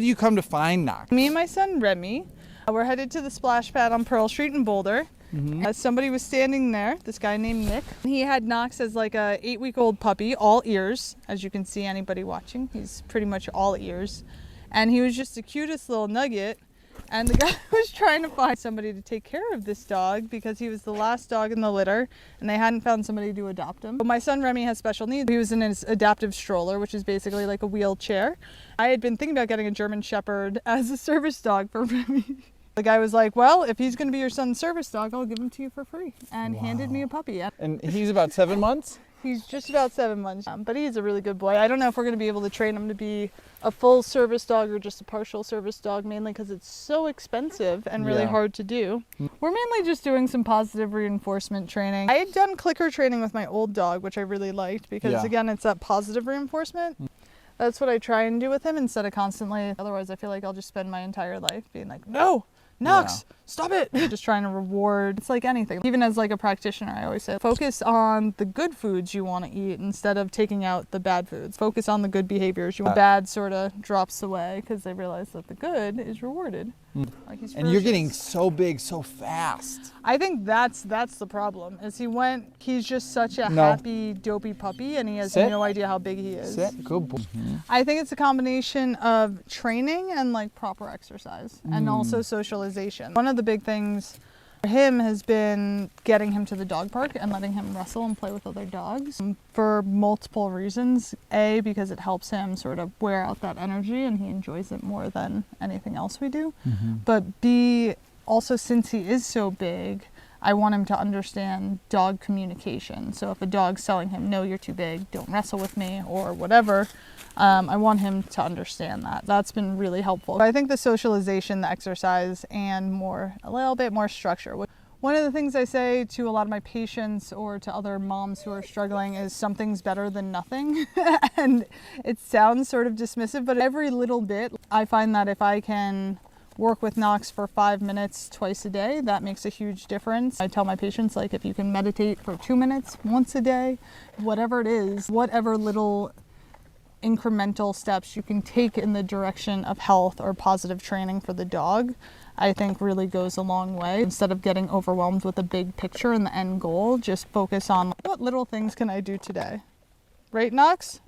Did you come to find Knox? Me and my son Remy, we're headed to the splash pad on Pearl Street in Boulder. Somebody was standing there, this guy named Nick. He had Knox as like a 8-week-old puppy, all ears. As you can see, anybody watching, he's pretty much all ears. And he was just the cutest little nugget. And the guy was trying to find somebody to take care of this dog because he was the last dog in the litter and they hadn't found somebody to adopt him. But my son Remy has special needs. He was in his adaptive stroller, which is basically like a wheelchair. I had been thinking about getting a German Shepard as a service dog for Remy. The guy was like, well, if he's going to be your son's service dog, I'll give him to you for free. And handed me a puppy. And he's about 7 months? He's just about 7 months, but he's a really good boy. I don't know if we're going to be able to train him to be a full service dog or just a partial service dog, mainly because it's so expensive and really hard to do. We're mainly just doing some positive reinforcement training. I had done clicker training with my old dog, which I really liked because, again, it's that positive reinforcement. That's what I try and do with him instead of constantly. Otherwise, I feel like I'll just spend my entire life being like, no, Knox, stop it. Just trying to reward. It's like anything. Even as like a practitioner, I always say, focus on the good foods you want to eat instead of taking out the bad foods. Focus on the good behaviors. The bad sort of drops away because they realize that the good is rewarded. Like and you're getting so big so fast. I think that's the problem. Is he's just such a happy, dopey puppy and he has no idea how big he is. Good boy. I think it's a combination of training and like proper exercise and also socialization. One of the big things for him has been getting him to the dog park and letting him wrestle and play with other dogs for multiple reasons. A, because it helps him sort of wear out that energy and he enjoys it more than anything else we do. But B, also since he is so big, I want him to understand dog communication. So if a dog's telling him, no, you're too big, don't wrestle with me or whatever, I want him to understand that. That's been really helpful. I think the socialization, the exercise, and a little bit more structure. One of the things I say to a lot of my patients or to other moms who are struggling is something's better than nothing. And it sounds sort of dismissive, but every little bit, I find that if I can work with Knox for 5 minutes twice a day, that makes a huge difference. I tell my patients, like, if you can meditate for 2 minutes once a day, whatever it is, whatever little incremental steps you can take in the direction of health or positive training for the dog, I think really goes a long way. Instead of getting overwhelmed with the big picture and the end goal, just focus on what little things can I do today. Right, Knox?